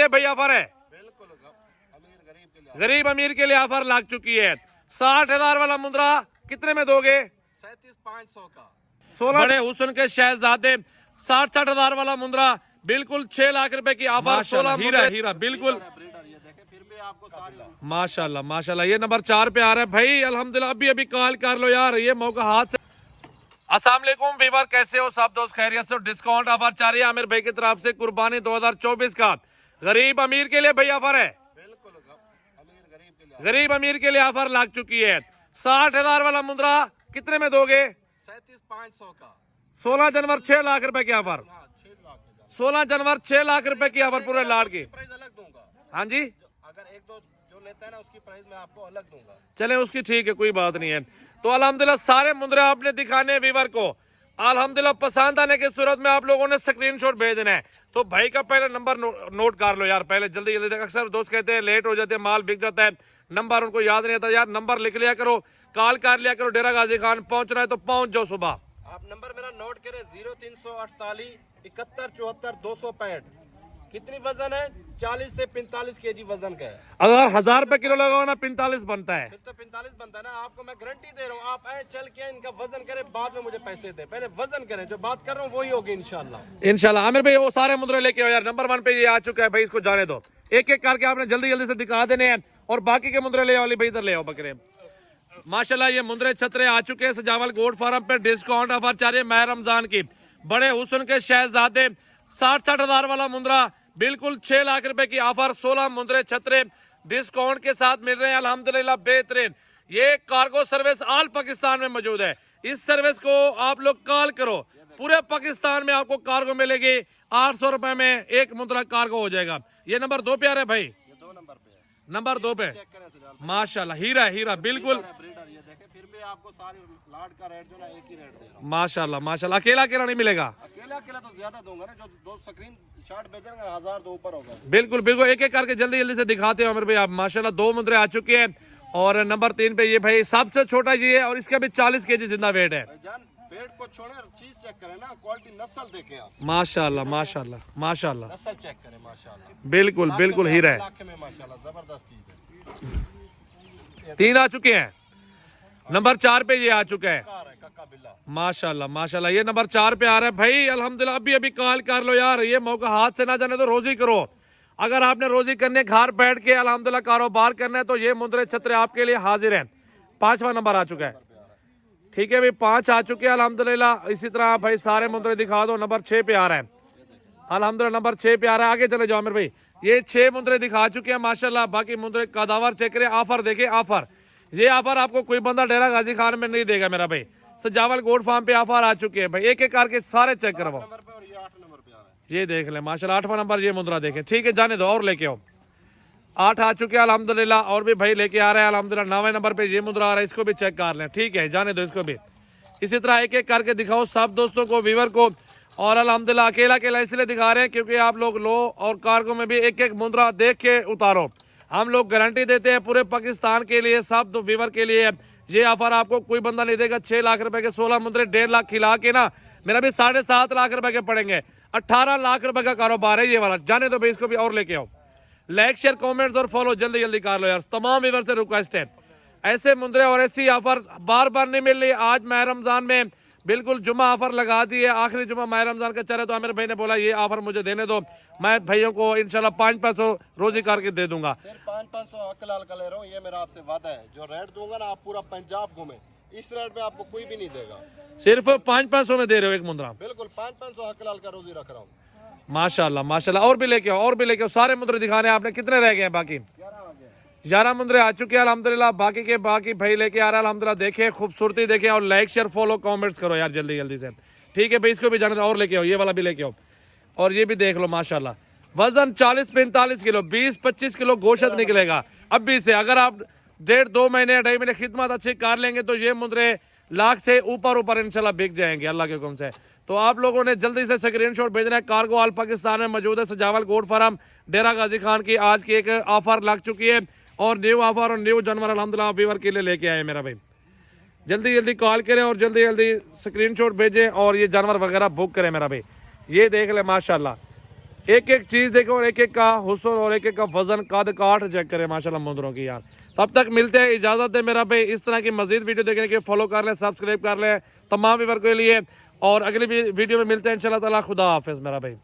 लिए भाई ऑफर है, बिल्कुल अमीर गरीब के लिए, गरीब अमीर के लिए ऑफर लग चुकी है। 60,000 वाला मुंद्रा कितने में दोगे? 37,500 का। 16 बड़े हुस्न के शहजादे 60,000 वाला मुंद्रा बिल्कुल 6 लाख रुपए की ऑफर। 16 हीरा हीरा बिल्कुल ब्रीडर ये देखे, फिर भी आपको सारी माशाल्लाह माशाल्लाह। ये नंबर 4 पे आ रहा है भाई, अल्हम्दुलिल्लाह। अभी अभी कॉल कर लो यार, ये मौका हाथ से। अस्सलाम वालेकुम वीवर, कैसे हो सब दोस्त? खैरियत से? डिस्काउंट ऑफर चल रही है आमिर भाई की तरफ से कुर्बानी 2024 का। गरीब अमीर के लिए भाई ऑफर है, बिल्कुल अमीर गरीब के लिए, गरीब अमीर के लिए ऑफर लग चुकी है। 60,000 वाला मुंद्रा कितने में दोगे? 37,500 का। 16 जनवरी 6 लाख रुपए की ऑफर। 6 लाख का। 16 जनवरी 6 लाख रुपए की ऑफर पूरे लाड की। प्राइस अलग दूंगा। हाँ जी, अगर एक दो जो लेता है ना उसकी प्राइस मैं आपको अलग दूंगा। चले उसकी ठीक है, कोई बात नहीं है। तो अल्हम्दुलिल्लाह सारे मुंद्रे आपने दिखाने वीवर को। अल्हम्दुलिल्लाह पसंद आने की सूरत में आप लोगों ने स्क्रीनशॉट भेजना है। तो भाई का पहले नंबर नोट कर लो यार, पहले जल्दी जल्दी। अक्सर दोस्त कहते हैं लेट हो जाते हैं, माल बिक जाता है, नंबर उनको याद नहीं आता। यार नंबर लिख लिया करो, कॉल कर लिया करो। डेरा गाजी खान पहुंचना है तो पहुंच जाओ सुबह। आप नंबर मेरा नोट करें 0348 71 74 265। कितनी वजन है? 40 से 45 केजी वजन का है। अगर 1000 रुपए किलो लगाओ ना 45 बनता है। फिर तो 45 बनता है ना। आपको मैं गारंटी दे रहा हूँ, आप आए चल के इनका वजन करें, बाद में मुझे पैसे दे। पहले वजन करें, जो बात कर रहा हूँ वही होगी इंशाल्लाह। इंशाल्लाह आमिर भाई वो सारे मुद्रे लेके आओ यार। नंबर 1 पे ये आ चुका है भाई, इसको जाने दो। एक एक करके आपने जल्दी जल्दी से दिखा देने हैं और बाकी के मुद्रे ले आओ। भाई इधर ले आओ बकरे। माशाल्लाह ये मुंद्रे छतरे आ चुके हैं सजावल गोड फार्म पे। डिस्काउंट ऑफर चल रही है माह रमजान की। बड़े हुस्न के शहजादे 60,000 वाला मुंद्रा बिल्कुल 6 लाख रुपए की ऑफर। 16 मुंद्रे छतरे डिस्काउंट के साथ मिल रहे हैं अल्हम्दुलिल्लाह बेहतरीन। ये कार्गो सर्विस ऑल पाकिस्तान में मौजूद है। इस सर्विस को आप लोग कॉल करो, पूरे पाकिस्तान में आपको कार्गो मिलेगी। 800 रुपए में एक मुंद्रा कार्गो हो जाएगा। ये नंबर 2 पे आ रहा है भाई, ये 2 नंबर पे है। नंबर 2 पे चेक करें सजाल माशाल्लाह हीरा हीरा बिल्कुल ब्रीडर ये देखे, फिर भी आपको सारी लाड का रेट जो ना एक ही रेट दे रहा हूँ। माशाल्लाह माशाल्लाह। अकेला अकेला नहीं मिलेगा, अकेला अकेला तो ज्यादा दूंगा ना। जो दो स्क्रीन शॉट भेजेंगे 1000 तो ऊपर होगा। बिल्कुल बिल्कुल। एक एक करके जल्दी जल्दी से दिखाते हो अमर भाई आप। माशाल्लाह 2 मुद्रे आ चुके हैं। और नंबर 3 पे ये भाई सबसे छोटा ये है और इसका भी 40 केजी जिंदा वेट है। जान वेट को छोड़े, चीज चेक करें ना, क्वालिटी नस्ल देखें आप। माशाल्लाह माशाल्लाह माशाल्लाह नस्ल चेक करें माशाल्लाह। बिल्कुल बिल्कुल हीरा है। लाख में माशाल्लाह जबरदस्त चीज है। 3 आ चुके हैं। नंबर 4 पे ये आ चुका है। कक्का बिल्ला माशाल्लाह माशाल्लाह। ये नंबर 4 पे आ रहा है भाई अल्हम्दुलिल्लाह। अभी अभी कॉल कर लो यार, ये मौका हाथ से ना जाने तो रोजी करो। अगर आपने रोजी करने घर बैठ के अल्हम्दुलिल्लाह कारोबार करना है तो ये मुंद्रे छतरे आपके लिए हाजिर हैं। 5वां नंबर आ चुका है। ठीक है भाई 5 आ चुके हैं अल्हम्दुलिल्लाह। इसी तरह भाई सारे मुंद्रे दिखा दो। नंबर 6 पे आ रहा है अल्हम्दुलिल्लाह, नंबर 6 पे आ रहा है। आगे चले जाओ आमिर भाई। ये 6 मुंद्रे दिखा चुके हैं माशाल्लाह। बाकी मुंद्रे कदावर चेक करें। ऑफर देखे ऑफर, ये ऑफर आपको कोई बंदा डेरा गाजी खान में नहीं देगा मेरा भाई। सजावल गोड फार्म पे ऑफर आ चुके हैं भाई। एक एक करके सारे चेक करवाओ। नंबर पे और ये 8 नंबर पे आ रहा है। ये देख ले माशाल्लाह। 8वां नंबर ये मुद्रा देखें। ठीक है जाने दो और लेके आओ। 8 आ चुके हैं अल्हम्दुलिल्लाह और भी भाई लेके आ रहे हैं अल्हम्दुलिल्लाह। 9वें नंबर पे ये मुद्रा आ रहा है, इसको भी चेक कर लें। ठीक है जाने दो इसको भी। इसी तरह एक एक करके दिखाओ सब दोस्तों को, वीवर को। और अल्हम्दुलिल्लाह अकेला अकेला इसलिए दिखा रहे हैं क्योंकि आप लोग लो और कार्गो में भी एक एक मुद्रा देख के उतारो। हम लोग गारंटी देते हैं पूरे पाकिस्तान के लिए, सब तो वीवर के लिए। ये ऑफर आपको कोई बंदा नहीं देगा। 6 लाख रुपए के 16 मुद्रे 1.5 लाख खिला के ना मेरा भी 7.5 लाख रुपए के पड़ेंगे। 18 लाख रुपए का कारोबार है ये वाला। जाने दो भाई इसको भी और लेके आओ। लाइक शेयर कमेंट्स और फॉलो जल्दी जल्दी कर लो यार। तमाम वीवर से रिक्वेस्ट है, ऐसे मुंद्रे और ऐसी ऑफर बार बार नहीं मिल रही। आज माह रमजान में बिल्कुल जुमा ऑफर लगा दी है। आखिरी जुमा माह रमजान का चल रहा है तो आमिर भाई ने बोला ये ऑफर मुझे देने दो, मैं भाइयों को इंशाल्लाह 500 रोजी करके दे दूंगा। सिर्फ 500 अकल हल्का ले रहा हूँ, ये मेरा आपसे वादा है। जो रेट दूंगा ना आप पूरा पंजाब घूमे, इस रेट में आपको कोई भी नहीं देगा। सिर्फ 500 में दे रहे हो एक मुद्रा। बिल्कुल 500 अकल हल्का रोजी रख रहा हूँ माशाल्लाह माशाल्लाह। और भी लेके आओ और भी लेके आओ। सारे मुद्रे दिखाने आपने। कितने रह गए हैं बाकी? 11 मुद्रे आ चुके हैं अल्हम्दुलिल्लाह। बाकी के बाकी भाई लेके आ रहा है अल्हम्दुलिल्लाह। देखें खूबसूरती देखें और लाइक शेयर फॉलो कमेंट्स करो यार जल्दी जल्दी से। ठीक है भाई इसको भी जाने दो और लेके आओ। ये वाला भी लेके आओ और ये भी देख लो माशाल्लाह। वजन 40-45 किलो, 20-25 किलो गोश्त निकलेगा अभी से। अगर आप 1.5-2 महीने 2.5 महीने खिदमत अच्छी कर लेंगे तो ये मुद्रे लाख से ऊपर इंशाल्लाह बिक जाएंगे अल्लाह के हुक्म से। तो आप लोगों ने जल्दी से स्क्रीनशॉट भेजना है। कार्गो ऑल पाकिस्तान में मौजूद है सजावल गोड फार्म डेरा गाजी खान की। आज की एक ऑफर लग चुकी है और न्यू ऑफर और न्यू जानवर अल्हम्दुलिल्लाह वीवर के लिए लेके आए मेरा भाई। जल्दी जल्दी कॉल करें और जल्दी जल्दी स्क्रीनशॉट भेजें और ये जानवर वगैरह बुक करें मेरा भाई। ये देख ले माशाल्लाह एक एक चीज देखो और एक एक का हुस्न और एक एक का वजन कद काठ चेक करें माशाल्लाह मुंदरों की यार। तब तक मिलते हैं, इजाजत है मेरा भाई। इस तरह की मजीद वीडियो देखने के फॉलो कर ले, सब्सक्राइब कर ले तमाम व्यूअर के लिए, और अगली वीडियो में मिलते हैं इंशाल्लाह ताला। खुदा हाफिज मेरा भाई।